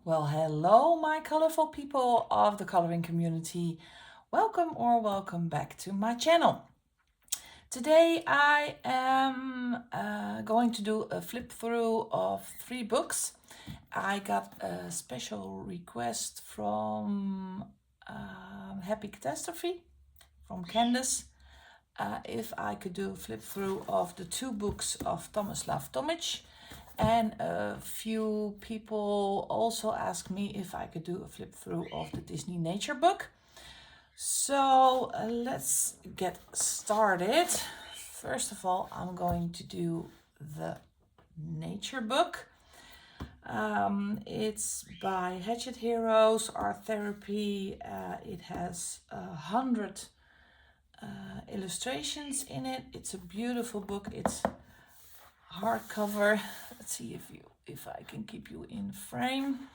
Well, hello, my colorful people of the coloring community. Welcome back to my channel. Today I am going to do a flip through of 3 books. I got a special request from Happy Catastrophe, from Candace, if I could do a flip through of the 2 books of Tomislav Tomić. And a few people also asked me if I could do a flip through of the Disney Nature book. So let's get started. First of all, I'm going to do the Nature book. It's by Hatchet Heroes Art Therapy. It has 100 illustrations in it. It's a beautiful book. It's hardcover. Let's see if I can keep you in frame.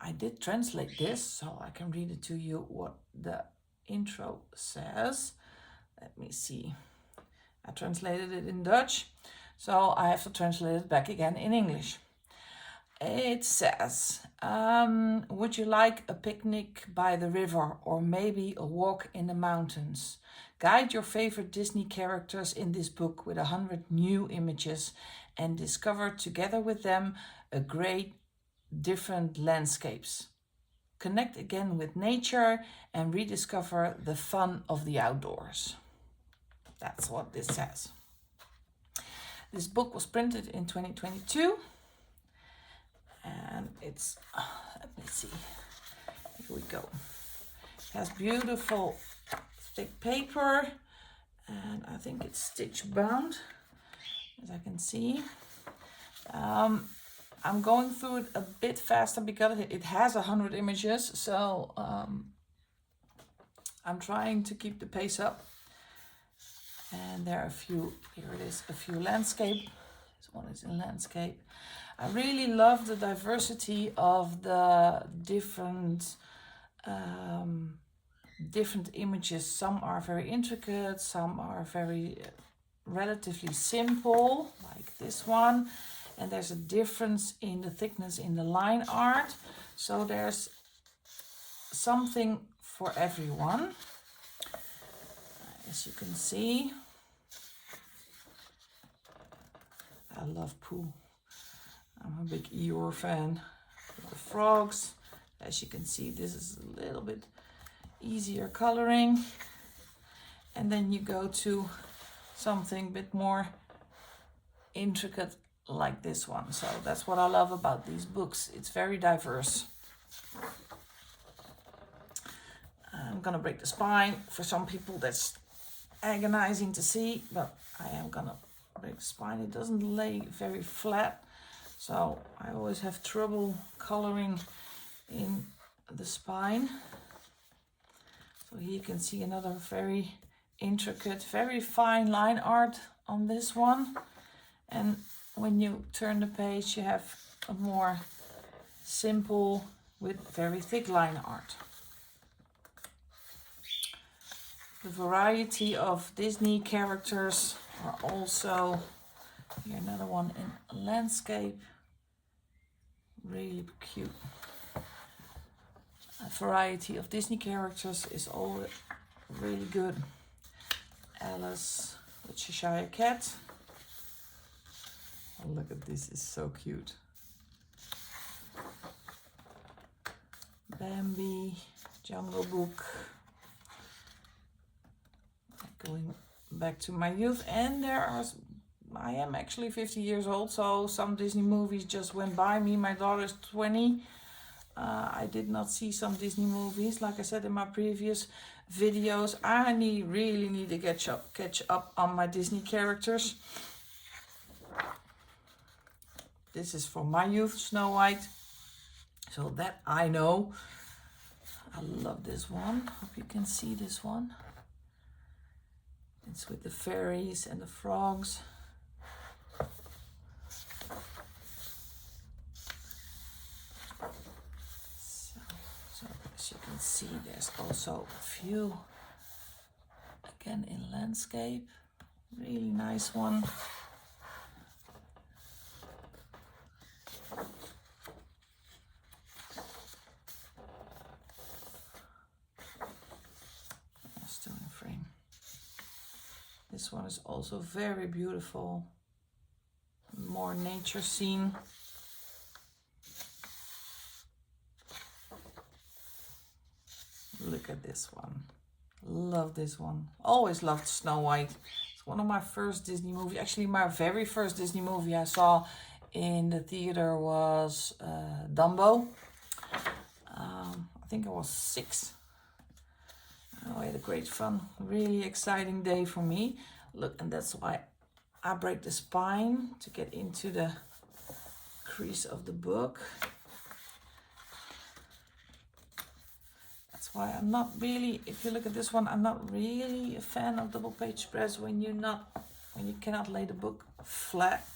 I did translate this, so I can read it to you what the intro says. Let me see. I translated it in Dutch, so I have to translate it back again in English. It says, would you like a picnic by the river or maybe a walk in the mountains? Guide your favorite Disney characters in this book with 100 new images and discover together with them a great different landscapes. Connect again with nature and rediscover the fun of the outdoors. That's what this says. This book was printed in 2022. And it's, let me see, here we go. It has beautiful thick paper, and I think it's stitch bound, as I can see. I'm going through it a bit faster because it has 100 images, so I'm trying to keep the pace up. And there are a few, here it is, a few landscape. This one is in landscape. I really love the diversity of the different images. Some are very intricate, some are very relatively simple, like this one. And there's a difference in the thickness in the line art. So there's something for everyone, as you can see. I love Pooh. I'm a big Eeyore fan. The frogs, as you can see, this is a little bit easier coloring. And then you go to something a bit more intricate like this one. So that's what I love about these books. It's very diverse. I'm gonna break the spine. For some people that's agonizing to see, but I am gonna break the spine. It doesn't lay very flat. So I always have trouble coloring in the spine. So here you can see another very intricate, very fine line art on this one. And when you turn the page, you have a more simple with very thick line art. The variety of Disney characters are also, here another one in landscape. Really cute. A variety of Disney characters is all really good. Alice the Cheshire Cat. Oh, look at this, it's so cute. Bambi, Jungle Book. Going back to my youth, and I am actually 50 years old, so some Disney movies just went by me. My daughter's 20. I did not see some Disney movies. Like I said in my previous videos, I really need to catch up on my Disney characters. This is from my youth, Snow White. So that I know. I love this one. Hope you can see this one. It's with the fairies and the frogs. So as you can see, there's also a few, again in landscape. Really nice one. This one is also very beautiful. More nature scene. Look at this one. Love this one. Always loved Snow White. It's one of my first Disney movies. Actually, my very first Disney movie I saw in the theater was Dumbo. I think I was 6. Oh, I had a great fun. Really exciting day for me. Look, and that's why I break the spine to get into the crease of the book. That's why I'm not really, if you look at this one, I'm not really a fan of double page spreads when you cannot lay the book flat.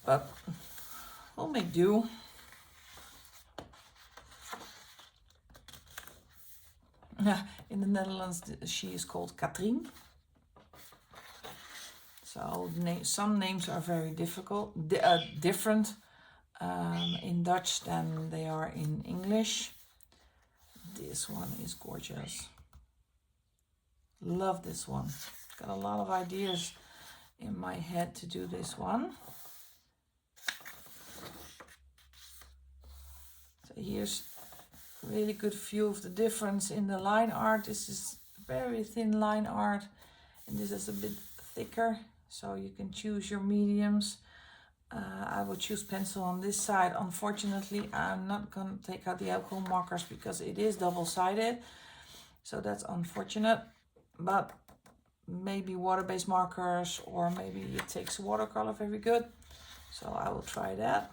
But we'll make do. In the Netherlands, she is called Katrien. So some names are very different in Dutch than they are in English. This one is gorgeous. Love this one. Got a lot of ideas in my head to do this one. So here's really good view of the difference in the line art. This is very thin line art and this is a bit thicker, so you can choose your mediums. I will choose pencil on this side. Unfortunately, I'm not going to take out the alcohol markers because it is double-sided, so that's unfortunate. But maybe water-based markers, or maybe it takes watercolor very good, so I will try that.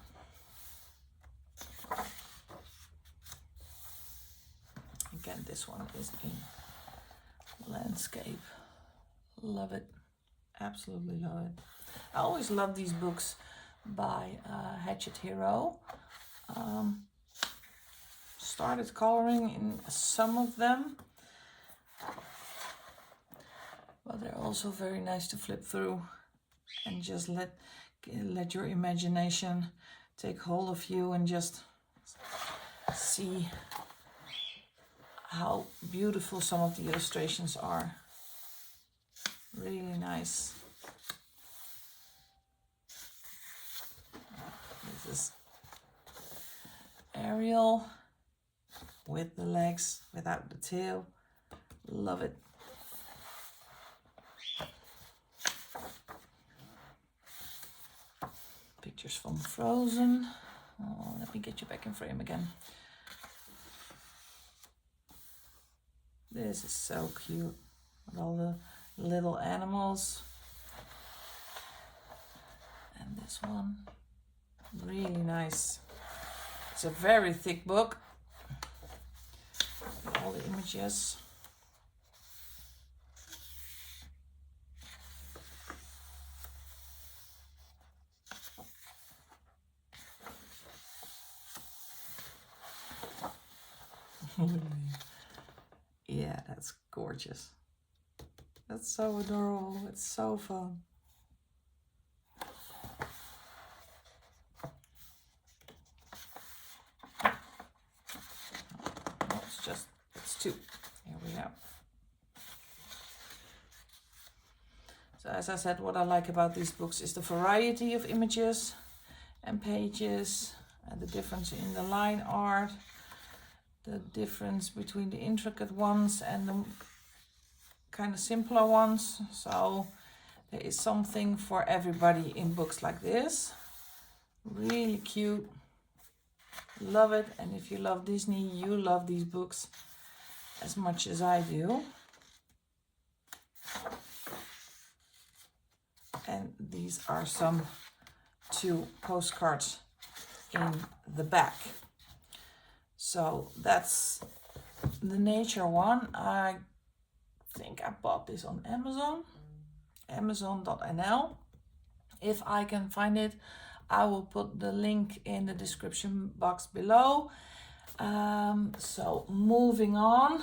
Again, this one is in landscape. Love it. Absolutely love it. I always love these books by Hatchet Hero. Started coloring in some of them, but they're also very nice to flip through and just let your imagination take hold of you and just see how beautiful some of the illustrations are. Really nice. This is Ariel with the legs, without the tail. Love it. Pictures from Frozen. Oh, let me get you back in frame again. This is so cute with all the little animals. And this one, really nice. It's a very thick book. All the images. Yeah, that's gorgeous. That's so adorable. It's so fun. It's 2. Here we go. So as I said, what I like about these books is the variety of images and pages, and the difference in the line art, the difference between the intricate ones and the kind of simpler ones. So there is something for everybody in books like this. Really cute. Love it. And if you love Disney, you love these books as much as I do. And these are some 2 postcards in the back. So that's the nature one. I think I bought this on Amazon, amazon.nl. If I can find it, I will put the link in the description box below. So moving on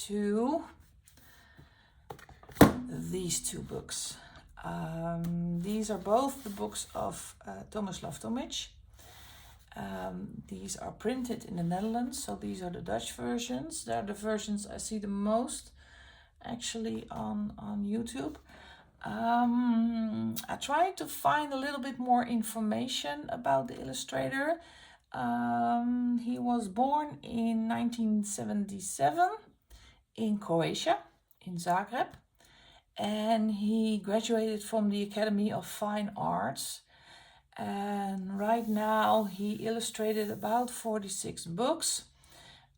to these 2 books. These are both the books of Tomislav Tomić. These are printed in the Netherlands, so these are the Dutch versions. They're the versions I see the most. actually on YouTube. I tried to find a little bit more information about the illustrator. He was born in 1977 in Croatia, in Zagreb, and he graduated from the Academy of Fine Arts. And right now he illustrated about 46 books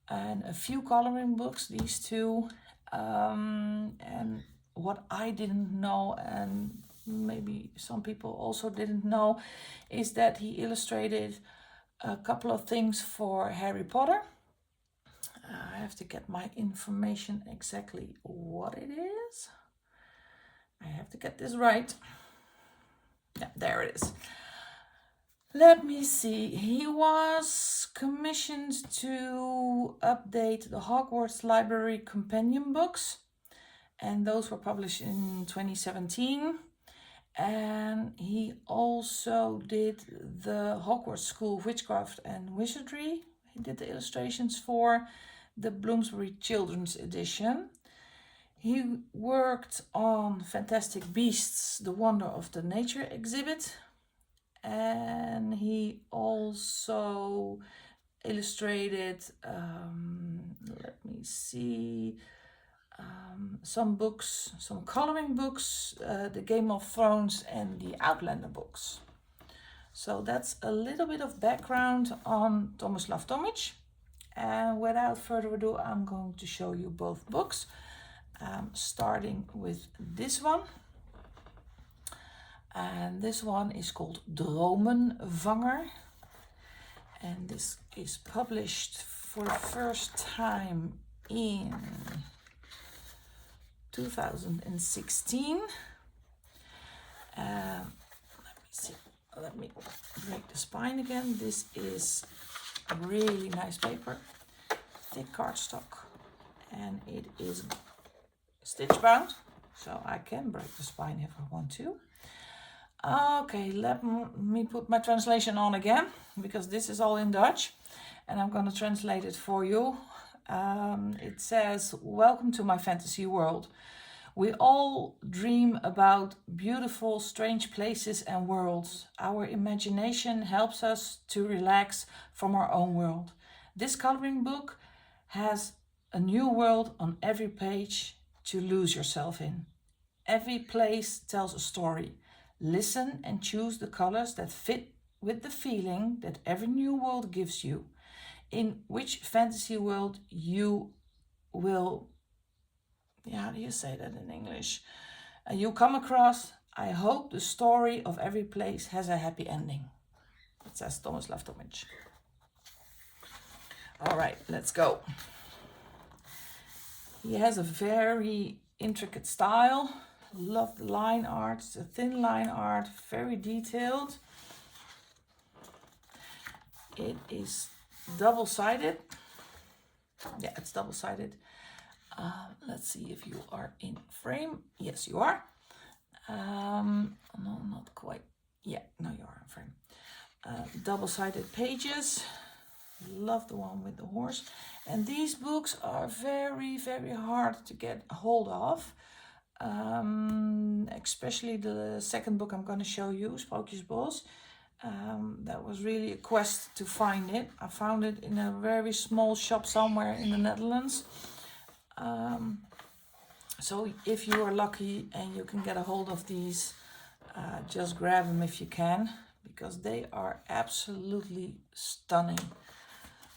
and a few coloring books, these two. And what I didn't know, and maybe some people also didn't know, is that he illustrated a couple of things for Harry Potter. I have to get my information exactly what it is. I have to get this right. Yeah, there it is. Let me see. He was commissioned to update the Hogwarts Library Companion books, and those were published in 2017. And he also did the Hogwarts School of Witchcraft and Wizardry. He did the illustrations for the Bloomsbury Children's Edition. He worked on Fantastic Beasts, The Wonder of the Nature exhibit. And he also illustrated, let me see, some books, some coloring books, the Game of Thrones and the Outlander books. So that's a little bit of background on Tomislav Tomić. And without further ado, I'm going to show you both books, starting with this one. And this one is called Dromenvanger. And this is published for the first time in 2016. Let me see. Let me break the spine again. This is a really nice paper, thick cardstock, and it is stitch bound, so I can break the spine if I want to. Okay, let me put my translation on again, because this is all in Dutch, and I'm going to translate it for you. It says, "Welcome to my fantasy world. We all dream about beautiful, strange places and worlds. Our imagination helps us to relax from our own world. This coloring book has a new world on every page to lose yourself in. Every place tells a story. Listen and choose the colors that fit with the feeling that every new world gives you. In which fantasy world you will," how do you say that in English? "You come across. I hope the story of every place has a happy ending." It says Tomislav Tomić. All right, let's go. He has a very intricate style. Love the line art. It's a thin line art, very detailed. It is double-sided. Yeah, it's double-sided. Let's see if you are in frame. Yes, you are. No, not quite. Yeah, no, you are in frame. Double-sided pages. Love the one with the horse. And these books are very, very hard to get a hold of. Especially the second book I'm going to show you, Sprookjesbos. That was really a quest to find it. I found it in a very small shop somewhere in the Netherlands. So if you are lucky and you can get a hold of these, just grab them if you can, because they are absolutely stunning.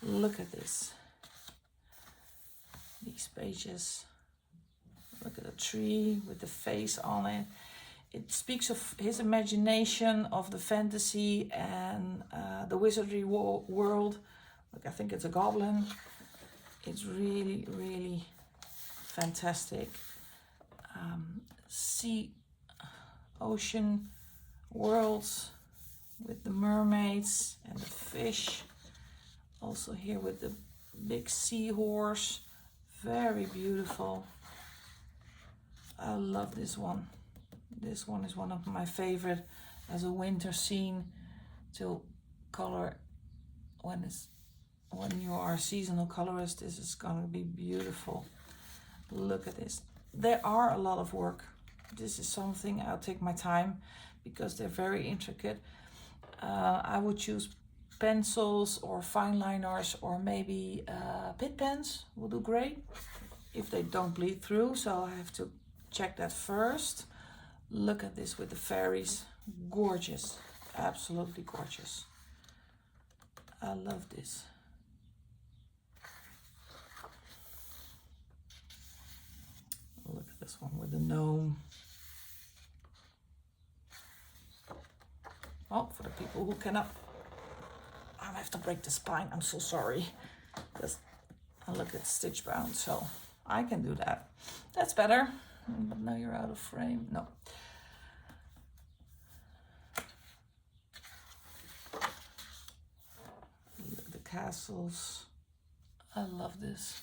Look at this. These pages. Look at the tree with the face on it. It speaks of his imagination of the fantasy and the wizardry world. Look, I think it's a goblin. It's really, really fantastic. Sea, ocean worlds with the mermaids and the fish. Also here with the big seahorse. Very beautiful. I love this one. This one is one of my favorite as a winter scene to color when you are a seasonal colorist. This is gonna be beautiful. Look at this. they are a lot of work. This is something I'll take my time because they're very intricate. I would choose pencils or fine liners, or maybe pit pens will do great if they don't bleed through. So I have to check that first. Look at this with the fairies. Gorgeous. Absolutely gorgeous. I love this. Look at this one with the gnome. Oh, for the people who cannot, I have to break the spine. I'm so sorry. Because I look at stitch bound, so I can do that. That's better. Now you're out of frame. No. Look at the castles. I love this.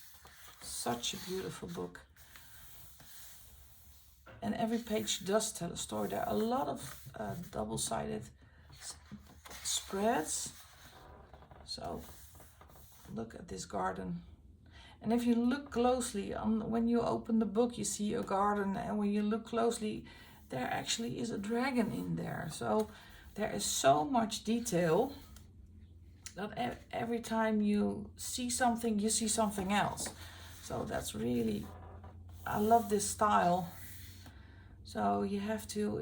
Such a beautiful book. And every page does tell a story. There are a lot of double-sided spreads. So look at this garden. And if you look closely, when you open the book, you see a garden. And when you look closely, there actually is a dragon in there. So there is so much detail that every time you see something, you see something else. So that's really, I love this style. So you have to,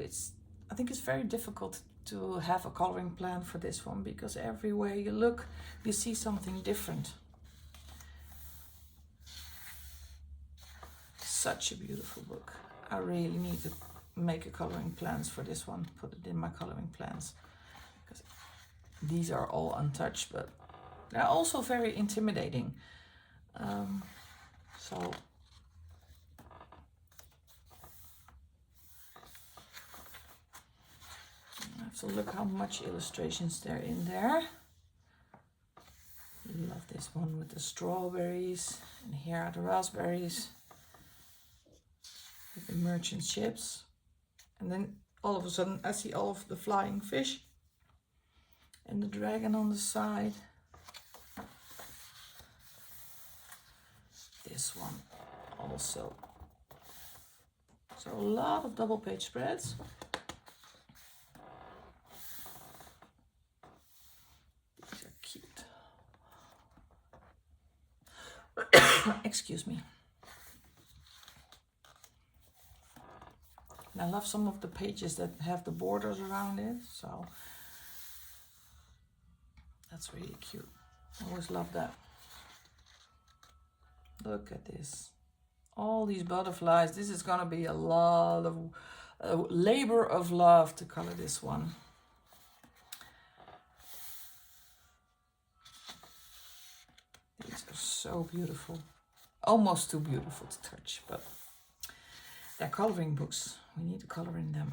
I think it's very difficult to have a coloring plan for this one, because everywhere you look, you see something different. Such a beautiful book. I really need to make a coloring plans for this one, put it in my coloring plans, because these are all untouched, but they're also very intimidating. So I have to look how much illustrations there in there. Love this one with the strawberries, and here are the raspberries with the merchant ships. And then all of a sudden I see all of the flying fish and the dragon on the side. This one also. So a lot of double page spreads. These are cute. Excuse me. And I love some of the pages that have the borders around it, so that's really cute. I always love that. Look at this. All these butterflies. This is gonna be a lot of labor of love to color this one. These are so beautiful. Almost too beautiful to touch, but they're coloring books. We need to color in them.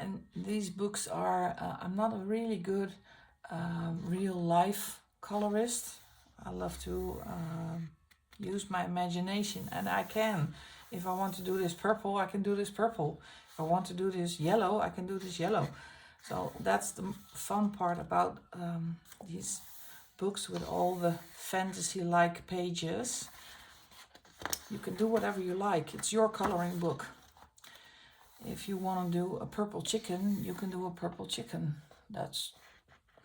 And these books are, I'm not a really good real life colorist. I love to use my imagination, and I can. If I want to do this purple, I can do this purple. If I want to do this yellow, I can do this yellow. So that's the fun part about these books with all the fantasy-like pages. You can do whatever you like. It's your coloring book. If you want to do a purple chicken, you can do a purple chicken. That's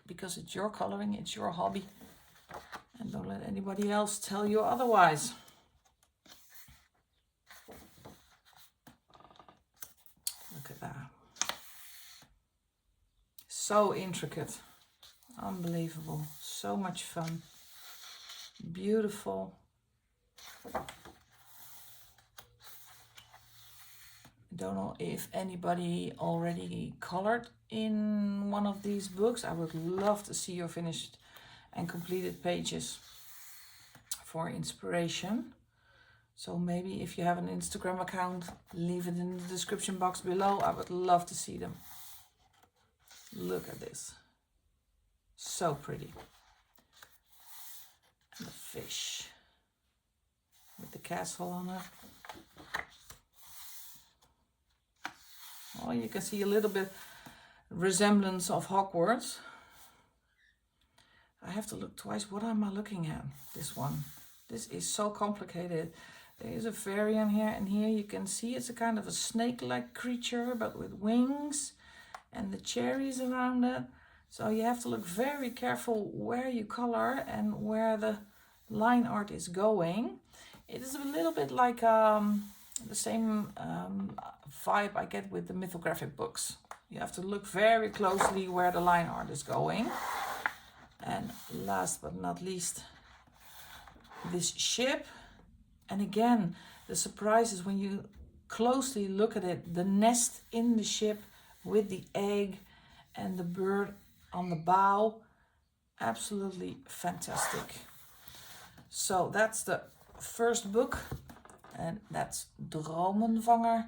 because it's your coloring, it's your hobby. And don't let anybody else tell you otherwise. Look at that. So intricate. Unbelievable. So much fun. Beautiful. I don't know if anybody already colored in one of these books. I would love to see your finished and completed pages for inspiration. So maybe if you have an Instagram account, leave it in the description box below. I would love to see them. Look at this. So pretty. And the fish with the castle on it. Oh, you can see a little bit resemblance of Hogwarts. I I have to look twice. What am I looking at? This one. This is so complicated. There is a fairy in here, and here you can see it's a kind of a snake-like creature, but with wings, and the cherries around it. So you have to look very careful where you color and where the line art is going. It is a little bit like the same vibe I get with the mythographic books. You have to look very closely where the line art is going. And last but not least, this ship. And again, the surprise is when you closely look at it, the nest in the ship with the egg and the bird on the bow. Absolutely fantastic. So that's the first book, and that's Dromenvanger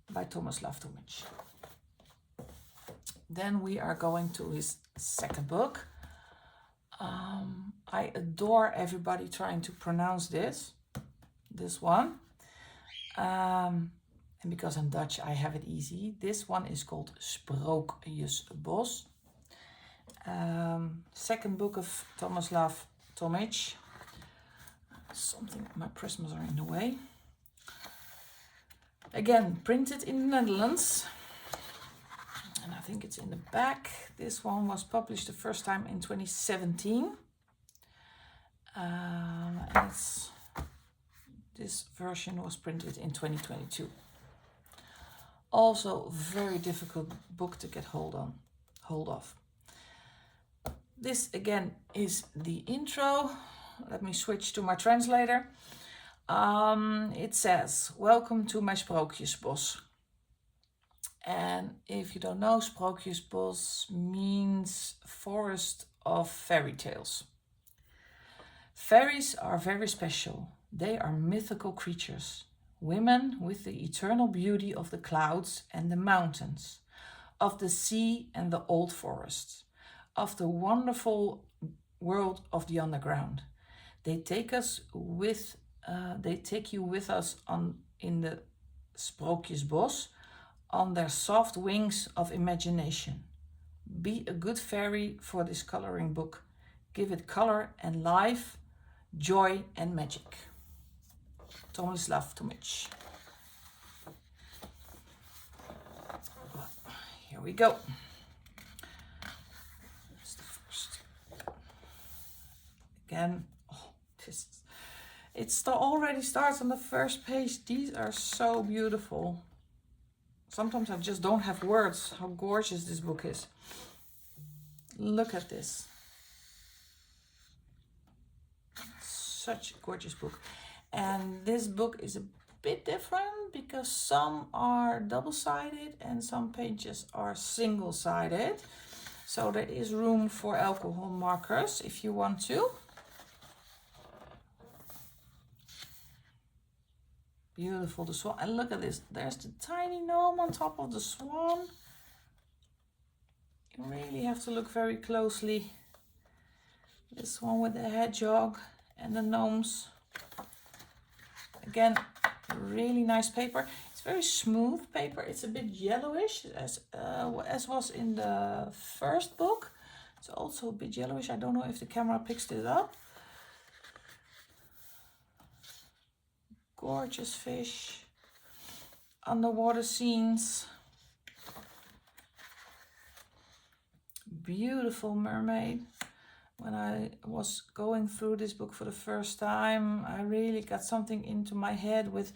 by Tomislav Tomić. Then we are going to his second book. I adore everybody trying to pronounce this one. And because I'm Dutch, I have it easy. This one is called Sprookjesbos. Second book of Tomislav Tomić. Something, my prisms are in the way. Again, printed in the Netherlands. And I think it's in the back. This one was published the first time in 2017. And this version was printed in 2022. Also, very difficult book to get hold of. This again is the intro. Let me switch to my translator. It says, welcome to my Sprookjesbos. And if you don't know, Sprookjesbos means forest of fairy tales. Fairies are very special. They are mythical creatures, women with the eternal beauty of the clouds and the mountains, of the sea and the old forests, of the wonderful world of the underground. They take you with us in the Sprookjesbos on their soft wings of imagination. Be a good fairy for this coloring book. Give it color and life, joy and magic. Tomislav Tomić. Here we go. That's the first. Again, it already starts on the first page. These are so beautiful. Sometimes I just don't have words how gorgeous this book is. Look at this. Such a gorgeous book. And this book is a bit different because some are double-sided and some pages are single-sided. So there is room for alcohol markers if you want to. Beautiful, the swan. And look at this. There's the tiny gnome on top of the swan. You really have to look very closely. This one with the hedgehog and the gnomes. Again, really nice paper. It's very smooth paper. It's a bit yellowish, as was in the first book. It's also a bit yellowish. I don't know if the camera picks it up. Gorgeous fish, underwater scenes, beautiful mermaid. When I was going through this book for the first time, I really got something into my head with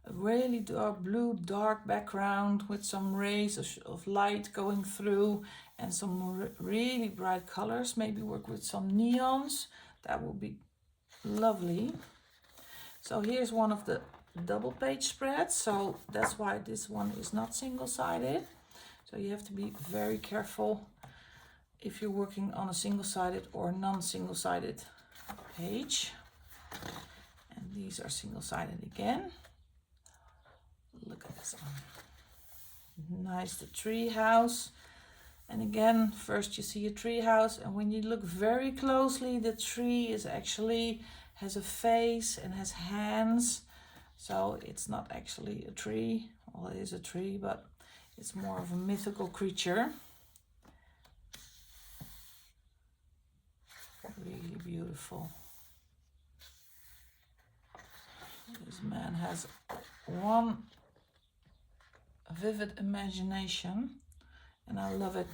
a really dark blue, dark background with some rays of light going through and some really bright colors. Maybe work with some neons. That would be lovely. So here's one of the double page spreads. So that's why this one is not single-sided. So you have to be very careful if you're working on a single-sided or non-single-sided page. And these are single-sided again. Look at this one. Nice, the tree house. And again, first you see a tree house, and when you look very closely, the tree is actually has a face and has hands. So it's not actually a tree. Well, it is a tree, but it's more of a mythical creature. Really beautiful. This man has one vivid imagination, and I love it.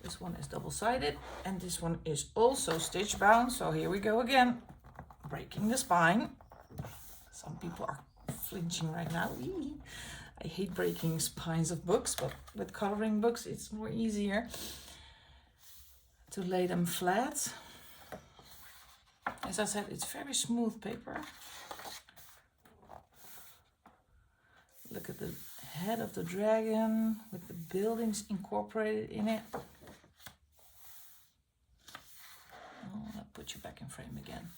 This one is double-sided, and this one is also stitch bound. So here we go again, breaking the spine. Some people are flinching right now. I hate breaking spines of books, but with coloring books it's more easier to lay them flat. As I said, it's very smooth paper. Look at the head of the dragon with the buildings incorporated in it. Oh, I'll put you back in frame again.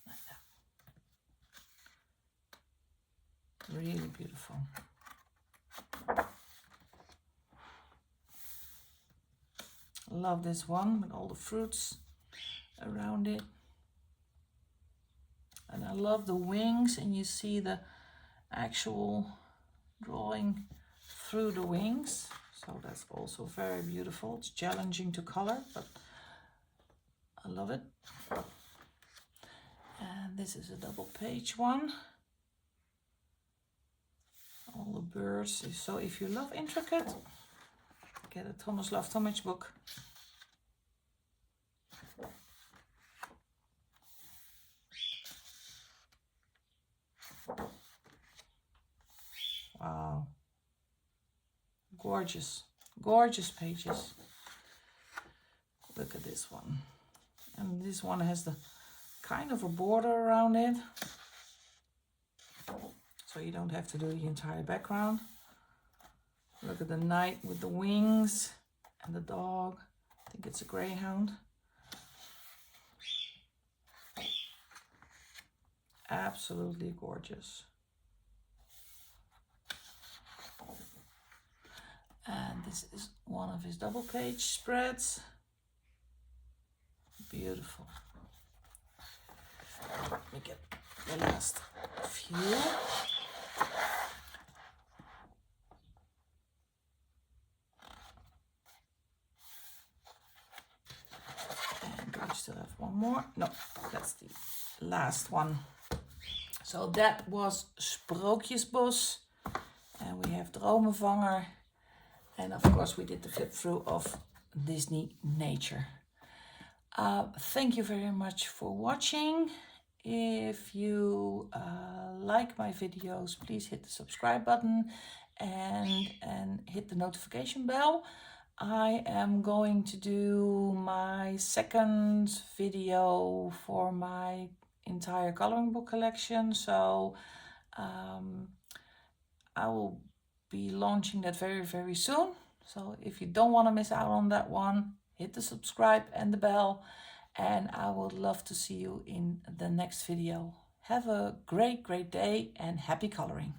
Like that. Really beautiful. Love this one with all the fruits around it. And I love the wings, and you see the actual drawing through the wings. So that's also very beautiful. It's challenging to color, but I love it. And this is a double page one. All the birds. So if you love intricate, get a Tomislav Tomić book. Wow. Gorgeous, gorgeous pages. Look at this one. And this one has the kind of a border around it. So you don't have to do the entire background. Look at the knight with the wings and the dog. I think it's a greyhound. Absolutely gorgeous. And this is one of his double page spreads. Beautiful. Let me get the last few. And do we still have one more? No, that's the last one. So that was Sprookjesbos. And we have Dromenvanger. And of course we did the flip through of Disney Nature. Thank you very much for watching. If you like my videos, please hit the subscribe button and hit the notification bell. I am going to do my second video for my entire coloring book collection. So I will be launching that very, very soon. So if you don't want to miss out on that one, hit the subscribe and the bell, and I would love to see you in the next video. Have a great, great day and happy coloring.